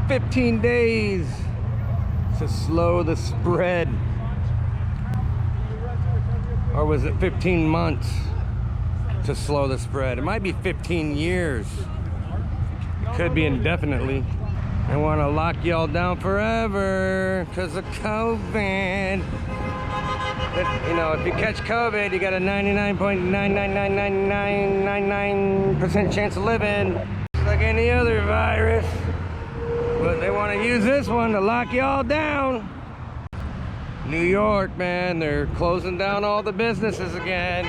15 days to slow the spread. Or was it 15 months to slow the spread? It might be 15 years. Could be indefinitely. They want to lock y'all down forever because of COVID. But, you know, if you catch COVID, you got a 99.9999999% chance of living. Just like any other virus. But they want to use this one to lock y'all down. New York, man, they're closing down all the businesses again.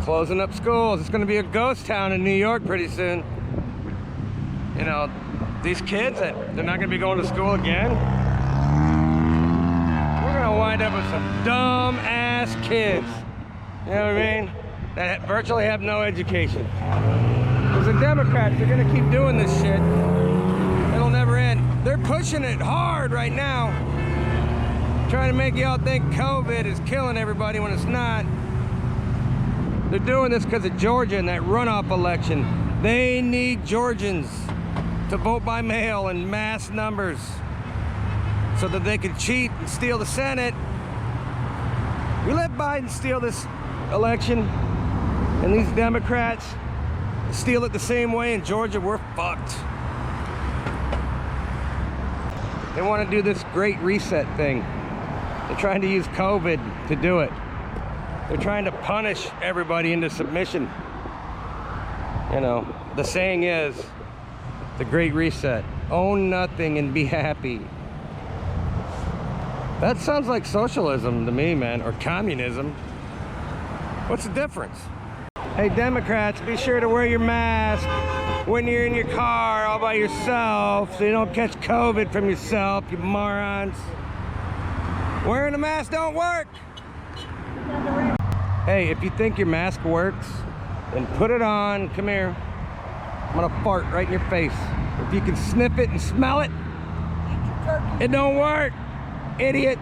Closing up schools. It's going to be a ghost town in New York pretty soon. You know, these kids, they're not going to be going to school again. We're going to wind up with some dumb-ass kids. You know what I mean? That virtually have no education. Because the Democrats, they're going to keep doing this shit. It'll never end. They're pushing it hard right now. Trying to make y'all think COVID is killing everybody when it's not. They're doing this because of Georgia and that runoff election. They need Georgians to vote by mail in mass numbers so that they can cheat and steal the Senate. We let Biden steal this election and these Democrats steal it the same way in Georgia, we're fucked. They want to do this great reset thing. They're trying to use COVID to do it. They're trying to punish everybody into submission. You know, the saying is, the Great Reset. Own nothing and be happy. That sounds like socialism to me, man, or communism. What's the difference? Hey, Democrats, be sure to wear your mask when you're in your car all by yourself so you don't catch COVID from yourself, you morons. Wearing a mask don't work. Hey, if you think your mask works, then put it on. Come here. I'm gonna fart right in your face. If you can sniff it and smell it, it don't work, idiot.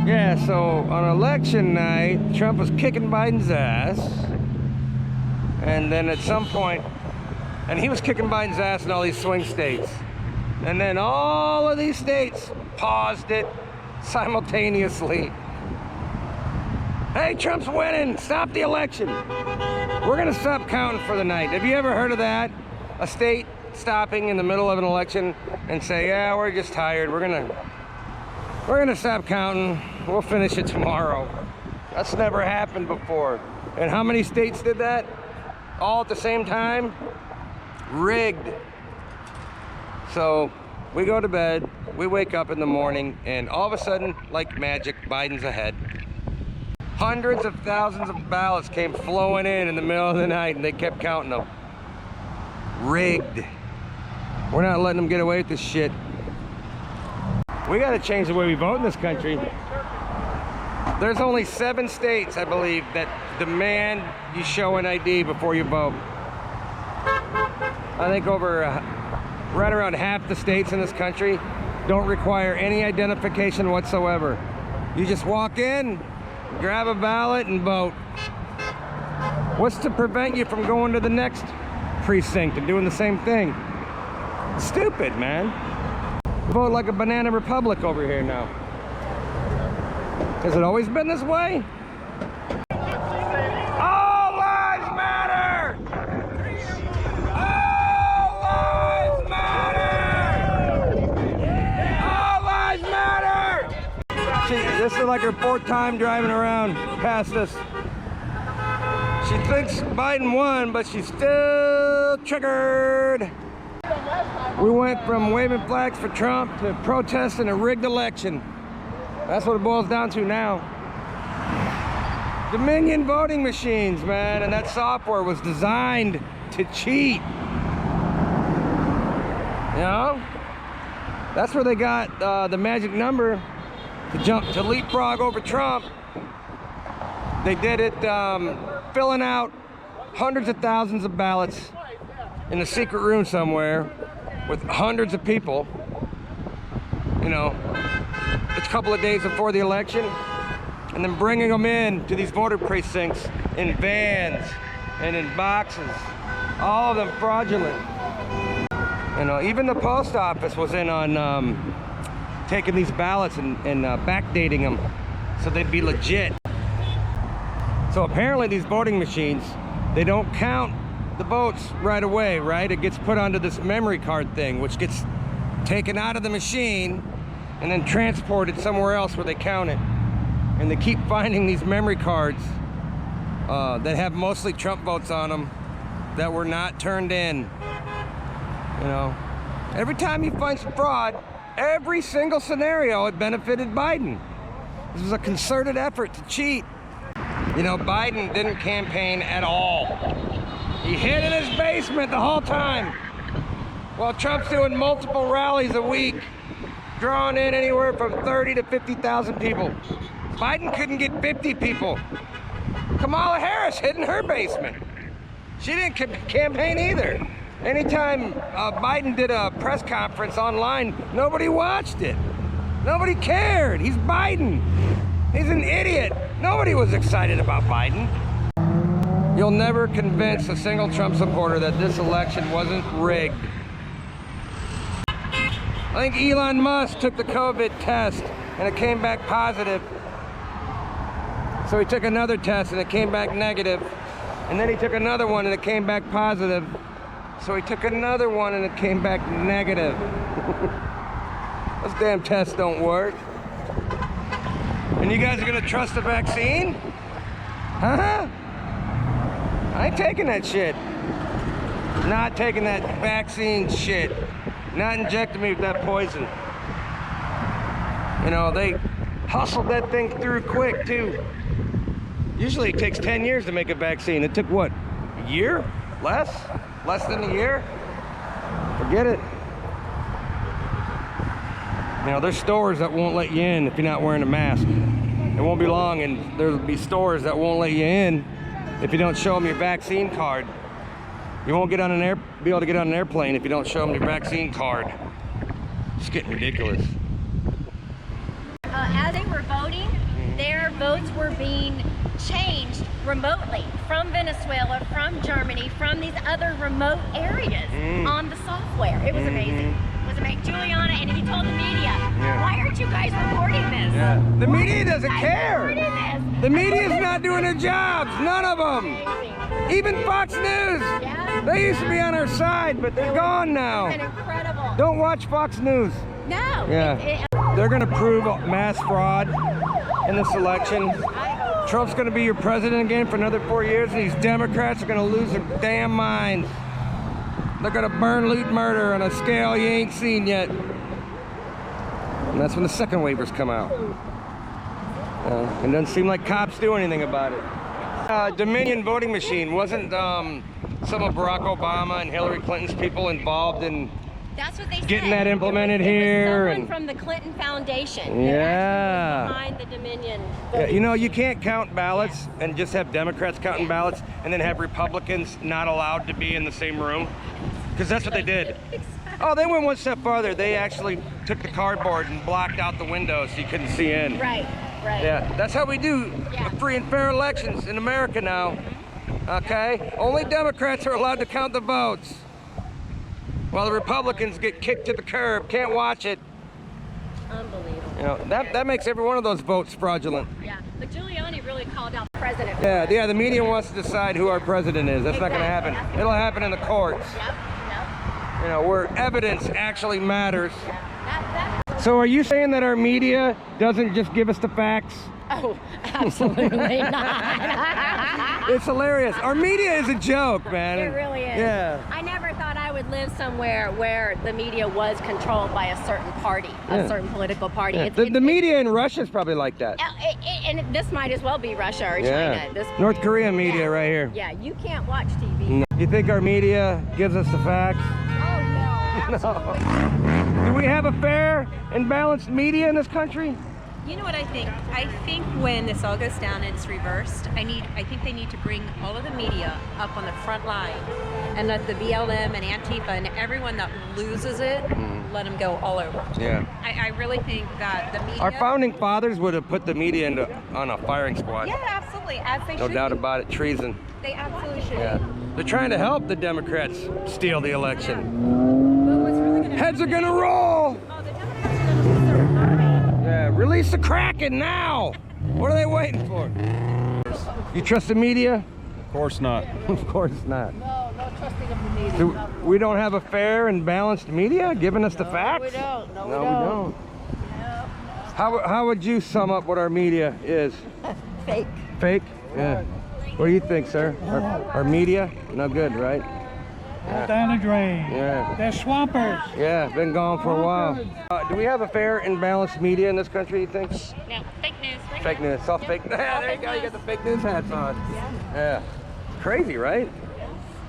Yeah, so on election night, Trump was kicking Biden's ass. And then at some point, and he was kicking Biden's ass in all these swing states. And then all of these states paused it simultaneously. Hey, Trump's winning, stop the election. We're gonna stop counting for the night. Have you ever heard of that? A state stopping in the middle of an election and say, yeah, we're just tired. We're gonna stop counting. We'll finish it tomorrow. That's never happened before. And how many states did that? All at the same time? Rigged. So we go to bed, we wake up in the morning, and all of a sudden, like magic, Biden's ahead. Hundreds of thousands of ballots came flowing in the middle of the night, and they kept counting them. Rigged. We're not letting them get away with this shit. We got to change the way we vote in this country. There's only 7 states, I believe, that demand you show an ID before you vote. I think right around half the states in this country don't require any identification whatsoever. You just walk in, grab a ballot, and vote. What's to prevent you from going to the next precinct and doing the same thing? Stupid, man. Vote like a banana republic over here now. Has it always been this way? All lives matter! All lives matter! All lives matter! This is like her 4th time driving around past us. She thinks Biden won, but she's still triggered. We went from waving flags for Trump to protesting a rigged election. That's what it boils down to now. Dominion voting machines, man, and that software was designed to cheat. You know? That's where they got the magic number to leapfrog over Trump. They did it filling out hundreds of thousands of ballots in a secret room somewhere with hundreds of people, you know, it's a couple of days before the election, and then bringing them in to these voter precincts in vans and in boxes, all of them fraudulent. You know, even the post office was in on taking these ballots and backdating them so they'd be legit. So apparently these voting machines, they don't count the votes right away, right? It gets put onto this memory card thing, which gets taken out of the machine and then transported somewhere else where they count it. And they keep finding these memory cards that have mostly Trump votes on them that were not turned in. You know, every time you find some fraud, every single scenario it benefited Biden. This was a concerted effort to cheat. You know, Biden didn't campaign at all. He hid in his basement the whole time, while Trump's doing multiple rallies a week, drawing in anywhere from 30 to 50,000 people. Biden couldn't get 50 people. Kamala Harris hid in her basement. She didn't campaign either. Anytime Biden did a press conference online, nobody watched it. Nobody cared. He's Biden. He's an idiot. Nobody was excited about Biden. You'll never convince a single Trump supporter that this election wasn't rigged. I think Elon Musk took the COVID test and it came back positive. So he took another test and it came back negative. And then he took another one and it came back positive. So he took another one and it came back negative. Those damn tests don't work. And you guys are gonna trust the vaccine? Huh? I ain't taking that shit. Not taking that vaccine shit. Not injecting me with that poison. You know, they hustled that thing through quick too. Usually it takes 10 years to make a vaccine. It took what, a year? Less? Less than a year? Forget it. You know, there's stores that won't let you in if you're not wearing a mask. It won't be long and there'll be stores that won't let you in if you don't show them your vaccine card. You won't be able to get on an airplane if you don't show them your vaccine card. It's getting ridiculous. As they were voting, their votes were being changed remotely from Venezuela, from Germany, from these other remote areas on the software. It was amazing. It was amazing. Juliana, and he told the media, why aren't you guys reporting this? Yeah. The media doesn't care. The media's not doing their jobs. None of them. Amazing. Even Fox News. Yeah. They used to be on our side, but they're gone now. It's been incredible. Don't watch Fox News. No. Yeah. They're going to prove mass fraud in this election. Trump's going to be your president again for another 4 years, and these Democrats are going to lose their damn minds. They're going to burn, loot, murder on a scale you ain't seen yet. And that's when the second waivers come out. It doesn't seem like cops do anything about it. Dominion voting machine, wasn't some of Barack Obama and Hillary Clinton's people involved in That's what they getting said. that implemented it was here? someone And from the Clinton Foundation. yeah. Behind the Dominion. Yeah, you know, you can't count ballots and just have Democrats counting ballots and then have Republicans not allowed to be in the same room. Because that's what they did. Oh, they went one step farther. They actually took the cardboard and blocked out the windows so you couldn't see in. Right, right. Yeah, that's how we do free and fair elections in America now. Okay? Only Democrats are allowed to count the votes, while the Republicans get kicked to the curb, can't watch it. Unbelievable. You know, that makes every one of those votes fraudulent. Yeah, but Giuliani really called out the president. Yeah, the media wants to decide who our president is. That's not going to happen. It'll happen in the courts. Yep. You know, where evidence actually matters. That, So are you saying that our media doesn't just give us the facts? oh, absolutely not. It's hilarious. Our media is a joke, man. It really is. Yeah. I never thought I would live somewhere where the media was controlled by a certain party, a certain political party. Yeah. It's- The media in Russia is probably like that. And this might as well be Russia or Yeah. China. This, North Korea media right here. Yeah, you can't watch TV. You think our media gives us the facts? Oh, no. No. Do we have a fair and balanced media in this country? You know what I think? I think when this all goes down and it's reversed, I think they need to bring all of the media up on the front line and let the BLM and Antifa and everyone that loses it, let them go all over. Yeah. I really think that the media... Our founding fathers would have put the media on a firing squad. Yeah, absolutely, as they No should doubt be. about it. Treason. They absolutely should Yeah. be. They're trying to help the Democrats steal the election. Heads are gonna roll. Oh, the Democrats are going to lose their army. Yeah, release the Kraken now. What are they waiting for? You trust the media? Of course not. Of course not. No, no trusting of the media. So we don't have a fair and balanced media giving us the facts? We don't. No, No, we don't. How would you sum up what our media is? Fake. Fake? Yeah. What do you think, sir? Our media? No good, right? Down the drain. Yeah. They're swampers. Yeah, been gone for a while. Do we have a fair and balanced media in this country, you think? No, fake news. Fake news. It's all fake. There you go. You got the fake news hats on. Yeah. Crazy, right?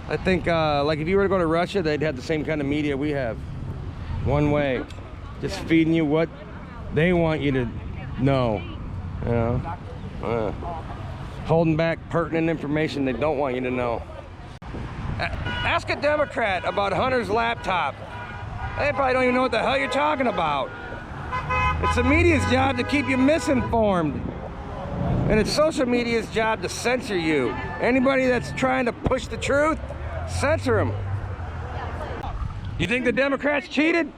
I think, like, if you were to go to Russia, they'd have the same kind of media we have. One way. Just feeding you what they want you to know. You know? Holding back pertinent information they don't want you to know. Ask a Democrat about Hunter's laptop. They probably don't even know what the hell you're talking about. It's the media's job to keep you misinformed. And it's social media's job to censor you. Anybody that's trying to push the truth, censor them. You think the Democrats cheated?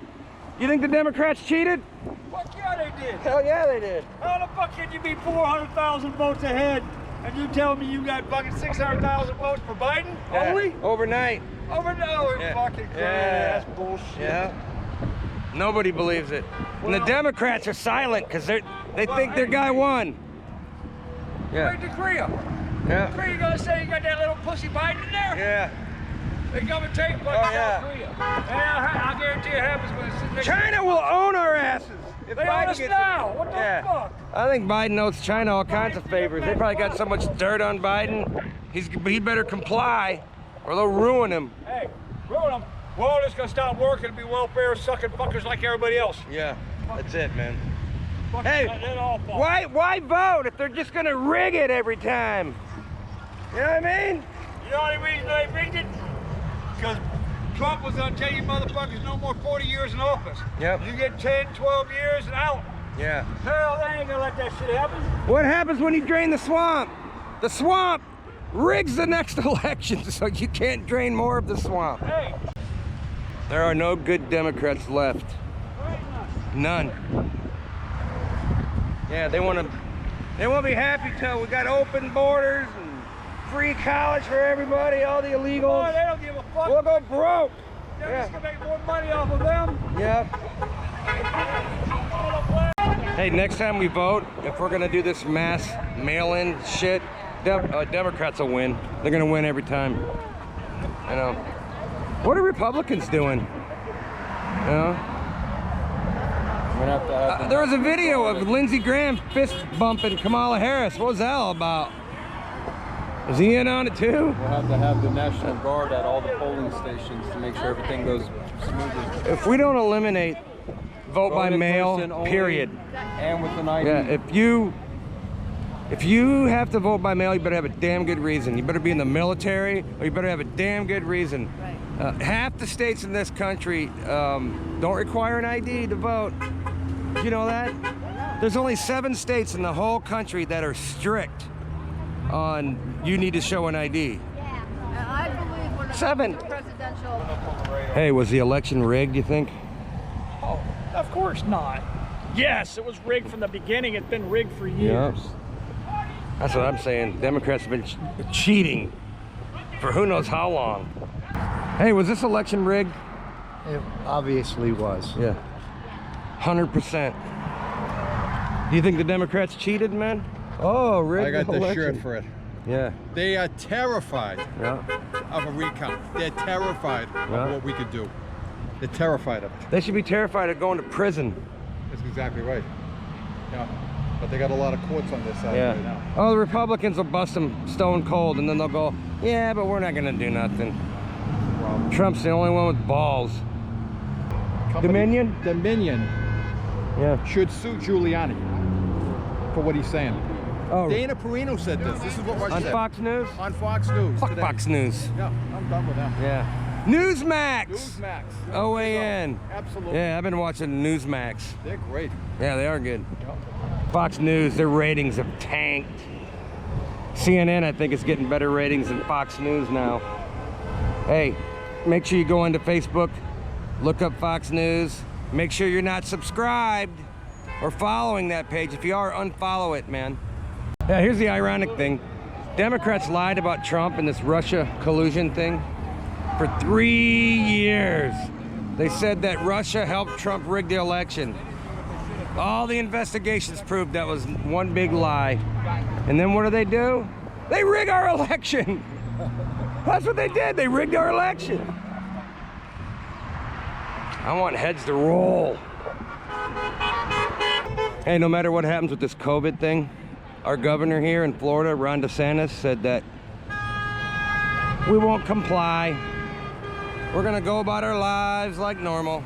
You think the Democrats cheated? Fuck yeah, they did. Hell yeah, they did. How the fuck can you be 400,000 votes ahead and you tell me you got fucking 600,000 votes for Biden? Yeah. Only? Overnight. Over no, Yeah. fucking crazy. Yeah. That's bullshit. Yeah. Nobody believes it. And the Democrats are silent because they think their guy won. Where's the Korea? Yeah. Korea gonna say you got that little pussy Biden in there? Yeah. They come and take Oh, yeah. Korea. And I guarantee it happens when it's next. China will own our asses. If They own Biden us gets- now. What the Yeah. fuck? I think Biden owes China all kinds of favors. They probably got so much dirt on Biden. He better comply or they'll ruin him. Hey, ruin them. We're all just gonna stop working and be welfare sucking fuckers like everybody else. Yeah, that's it, man. Fuck Hey, that all fault. why vote if they're just gonna rig it every time? You know what I mean? You know the reason they rigged it? Because Trump was gonna tell you motherfuckers no more 40 years in office. Yep. You get 10, 12 years and out. Yeah. Hell, they ain't gonna let that shit happen. What happens when you drain the swamp? The swamp rigs the next election so you can't drain more of the swamp. Hey, There are no good Democrats left. None. Yeah, they won't be happy till we got open borders and free college for everybody, all the boy, illegals. they don't give a fuck. We'll go broke. They're just gonna make more money off of them. Yep. Hey, next time we vote, if we're gonna do this mass mail-in shit, Democrats will win. They're gonna win every time. You know. What are Republicans doing? You know. There was a video of Lindsey Graham fist bumping Kamala Harris. What was that all about? Was he in on it too? We'll have to have the National Guard at all the polling stations to make sure everything goes smoothly. If we don't eliminate vote by in mail, person only, period. And with an ID. Yeah, if you have to vote by mail, you better have a damn good reason. You better be in the military, or you better have a damn good reason. Half the states in this country don't require an ID to vote. You know that? There's only 7 states in the whole country that are strict on you need to show an ID. I believe when it 7. comes to presidential. Hey, was the election rigged, you think? Oh, of course not. Yes, it was rigged from the beginning. It's been rigged for years. That's what I'm saying. Democrats have been cheating for who knows how long. Hey, was this election rigged? It obviously was. Yeah. 100%. Do you think the Democrats cheated, man? Oh, rigged I got the election. shirt for it. Yeah. They are terrified Yeah. of a recount. They're terrified Yeah. of what we could do. They're terrified of it. They should be terrified of going to prison. That's exactly right. Yeah. But they got a lot of courts on this side right now. Oh, the Republicans will bust them stone cold, and then they'll go, yeah, but we're not going to do nothing. Well, Trump's the only one with balls. Dominion? Dominion Yeah. should sue Giuliani for what he's saying. Oh, Dana Perino said this. This is what Rush on said. Fox News? On Fox News Fuck today. Fox News. Yeah, I'm done with that. Yeah. Newsmax. Newsmax. OAN. Absolutely. Yeah, I've been watching Newsmax. They're great. Yeah, they are good. Yeah. Fox News, their ratings have tanked. CNN, I think, is getting better ratings than Fox News now. Hey, make sure you go into Facebook, Look up Fox News. Make sure you're not subscribed or following that page. If you are, unfollow it, man. Yeah, here's the ironic thing. Democrats lied about Trump and this Russia collusion thing for 3 years. They said that Russia helped Trump rig the election. All the investigations proved that was one big lie. And then what do? They rig our election. That's what they did. They rigged our election. I want heads to roll. Hey, no matter what happens with this COVID thing, our governor here in Florida, Ron DeSantis, said that we won't comply. We're gonna go about our lives like normal.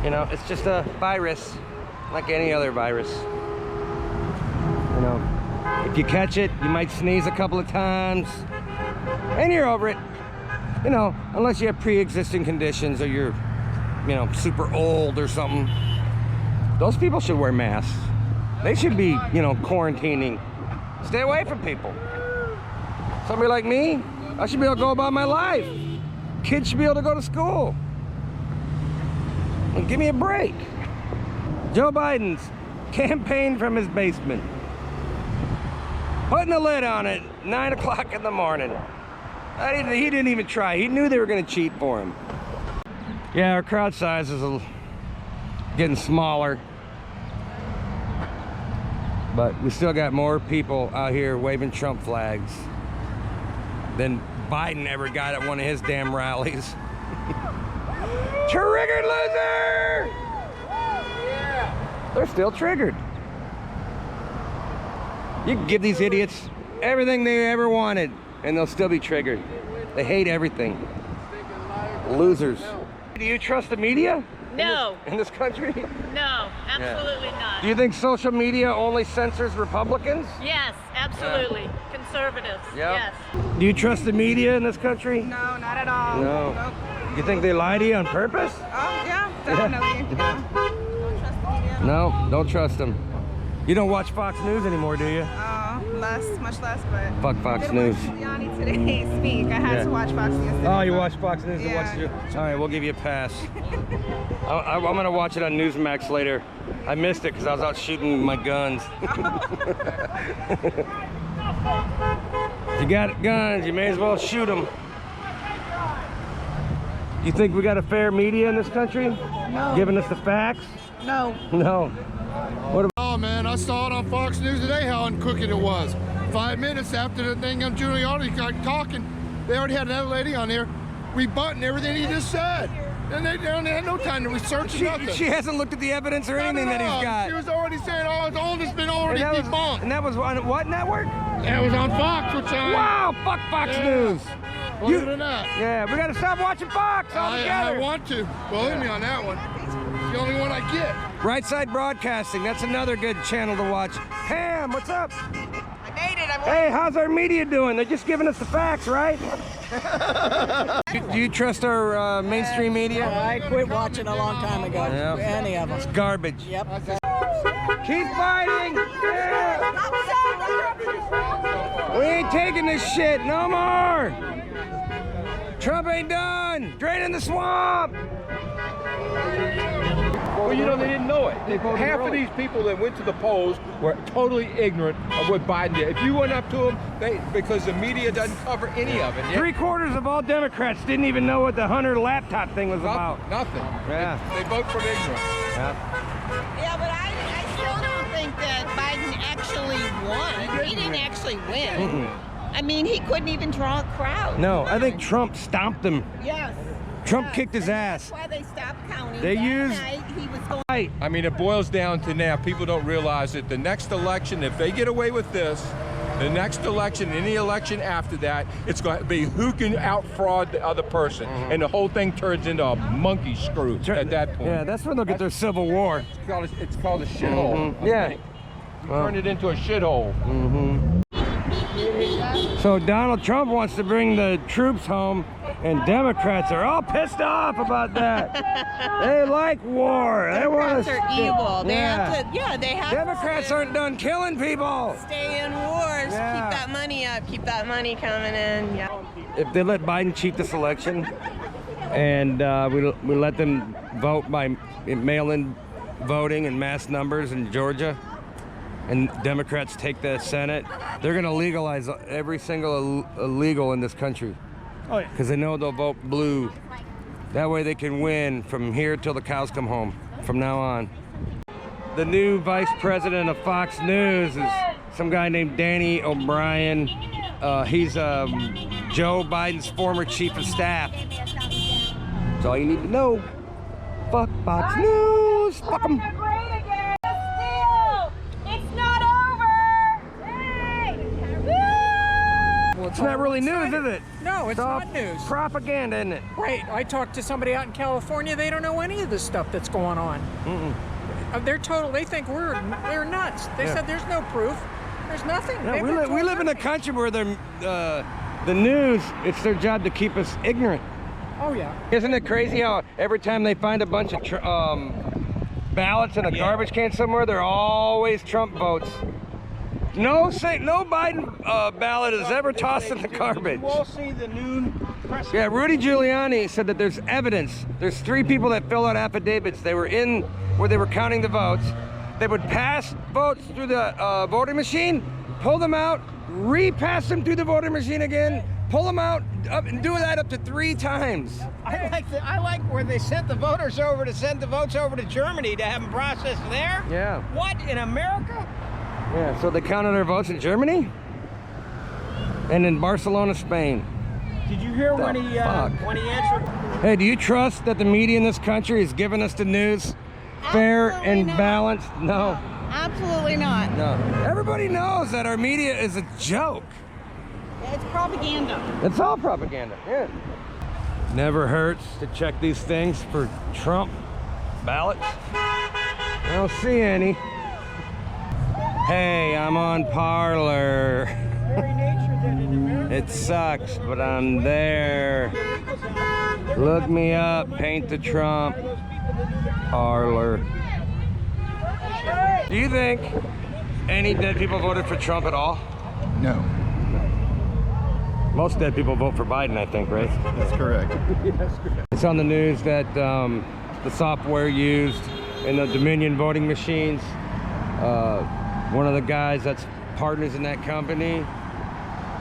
You know, it's just a virus, like any other virus. You know, if you catch it, you might sneeze a couple of times, and you're over it. You know, unless you have pre-existing conditions or you're, you know, super old or something. Those people should wear masks. They should be, you know, quarantining. Stay away from people. Somebody like me, I should be able to go about my life. Kids should be able to go to school. And give me a break. Joe Biden's campaign from his basement. Putting a lid on it, 9 o'clock in the morning. He didn't even try. He knew they were gonna cheat for him. Yeah, our crowd size is getting smaller. But we still got more people out here waving Trump flags than Biden ever got at one of his damn rallies. Triggered loser! They're still triggered. You can give these idiots everything they ever wanted and they'll still be triggered. They hate everything. Losers. Do you trust the media? No. In this country? No, absolutely not. Do you think social media only censors Republicans? Yes, absolutely. Conservatives. Yeah. Yes. Do you trust the media in this country? No, not at all. No. Nope. You think they lie to you on purpose? Oh, yeah, definitely. Yeah. Don't trust the media. No, don't trust them. You don't watch Fox News anymore, do you? Much less, but... Fuck Fox I did News. watch Giuliani today speak. I had to watch Fox News today. Oh, you watch Fox News? Yeah. All right, we'll give you a pass. I'm going to watch it on Newsmax later. I missed it because I was out shooting my guns. You got guns, you may as well shoot them. You think we got a fair media in this country? No. Giving us the facts? No. No. What about... Oh man, I saw it on Fox News today how uncrooked it was. 5 minutes after the thing on Giuliani got talking, they already had another lady on there rebutting everything he just said. And they had no time to research nothing. She hasn't looked at the evidence or anything that he's got. She was already saying, oh, it's been already debunked. And that was on what network? That was on Fox, which I... Wow, fuck Fox News. Believe it or not. Yeah, we gotta stop watching Fox altogether. I want to. Believe me on that one. It's the only one I get. Right Side Broadcasting, that's another good channel to watch. Pam, what's up? I made it. Hey, how's our media doing? They're just giving us the facts, right? Do you trust our mainstream media? I quit watching a long time ago. Yeah. Any of them. It's garbage. Yep. Keep fighting! Yeah! We ain't taking this shit no more! Trump ain't done! Draining the swamp! Well, you know, they didn't know it. Half of these people that went to the polls were totally ignorant of what Biden did. If you went up to them, because the media doesn't cover any of it. 3/4 of all Democrats didn't even know what the Hunter laptop thing was about. Nothing. Yeah. They vote from ignorance. Yeah. Yeah, but I still don't think that Biden actually won. He didn't actually win. I mean, he couldn't even draw a crowd. No, I think Trump stomped him. Yes. Trump kicked his ass. That's why they stopped counting. They That used- night, he was going. I mean, it boils down to now, people don't realize that the next election, if they get away with this, the next election, any election after that, it's going to be who can out-fraud the other person. And the whole thing turns into a monkey screw at that point. Yeah, that's when they'll get their civil war. It's called a shithole. Yeah. Turn it into a shithole. So Donald Trump wants to bring the troops home, and Democrats are all pissed off about that. They like war. They want Democrats are evil. They have to. Yeah, they have. Democrats aren't done killing people. Stay in wars. Yeah. Keep that money up. Keep that money coming in. Yeah. If they let Biden cheat this election, and we let them vote by mail-in voting in mass numbers in Georgia, and Democrats take the Senate. They're going to legalize every single illegal in this country. Oh, yeah. Because they know they'll vote blue. That way they can win from here till the cows come home from now on. The new vice president of Fox News is some guy named Danny O'Brien. He's Joe Biden's former chief of staff. That's all you need to know. Fuck Fox News. Fuck them. It's not over. Well, It's not really news, is it? No, it's all not news. Propaganda, isn't it? Right. I talked to somebody out in California. They don't know any of the stuff that's going on. They're total. They think they're nuts. They said there's no proof. There's nothing. Yeah, we live in a country where the news, it's their job to keep us ignorant. Oh yeah. Isn't it crazy how every time they find a bunch of ballots in a garbage can somewhere, they're always Trump votes. No Biden ballot is ever tossed in the garbage. You all see the noon press. Yeah, Rudy Giuliani said that there's evidence. There's 3 people that fill out affidavits. They were in where they were counting the votes. They would pass votes through the voting machine, pull them out, repass them through the voting machine again, pull them out, and do that up to 3 times. I like where they sent the voters over to send the votes over to Germany to have them processed there. Yeah. What, in America? Yeah, so they counted their votes in Germany and in Barcelona, Spain. Did you hear when he answered? Hey, do you trust that the media in this country is giving us the news fair and balanced? No. Absolutely not. No. Everybody knows that our media is a joke. It's propaganda. It's all propaganda, yeah. Never hurts to check these things for Trump ballots. I don't see any. Hey, I'm on Parler. It sucks, but I'm there. Look me up, paint the Trump. Parler. Do you think any dead people voted for Trump at all? No. Most dead people vote for Biden, I think, right? That's correct. It's on the news that the software used in the Dominion voting machines, one of the guys that's partners in that company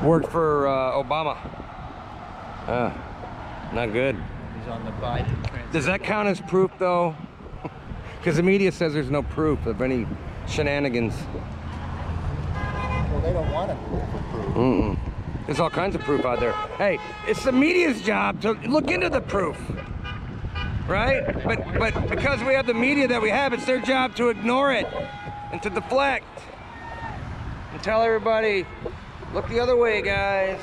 worked for Obama. Not good. He's on the Biden. Does that count as proof, though? Because the media says there's no proof of any shenanigans. Well, they don't want to proof. There's all kinds of proof out there. Hey, it's the media's job to look into the proof, right? But because we have the media that we have, it's their job to ignore it and to deflect and tell everybody, look the other way, guys.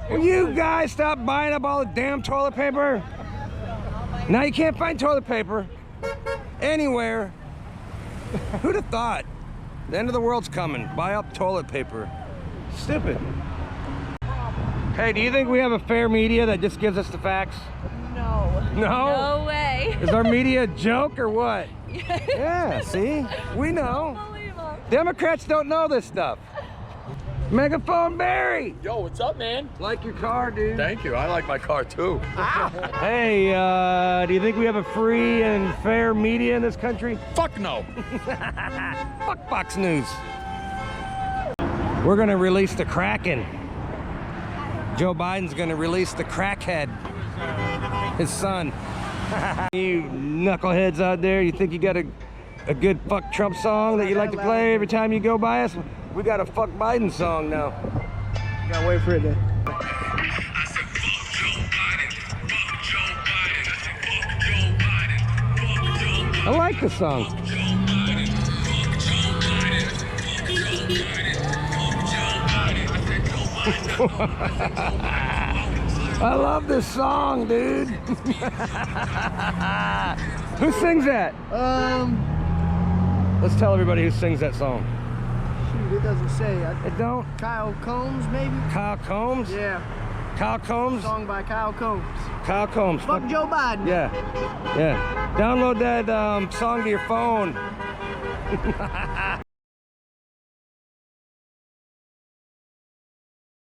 Will you guys stop buying up all the damn toilet paper? Now you can't find toilet paper anywhere. Who'd have thought? The end of the world's coming. Buy up toilet paper. Stupid. Hey, do you think we have a fair media that just gives us the facts? No. No? No way. Is our media a joke or what? Yeah, see? We know. Democrats don't know this stuff. Megaphone Barry! Yo, what's up, man? Like your car, dude. Thank you. I like my car too. Hey, do you think we have a free and fair media in this country? Fuck no. Fuck Fox News. We're gonna release the Kraken. Joe Biden's gonna release the crackhead, his son. You knuckleheads out there, you think you got a good fuck Trump song that you like to play every time you go by us? We got a fuck Biden song now. Gotta wait for it to. I like the song. I love this song, dude. Who sings that? Let's tell everybody who sings that song. Shoot, it doesn't say. It don't? Kyle Combs, maybe? Kyle Combs? Yeah. Kyle Combs? Song by Kyle Combs. Kyle Combs. Fuck Joe Biden. Yeah. Yeah. Download that song to your phone.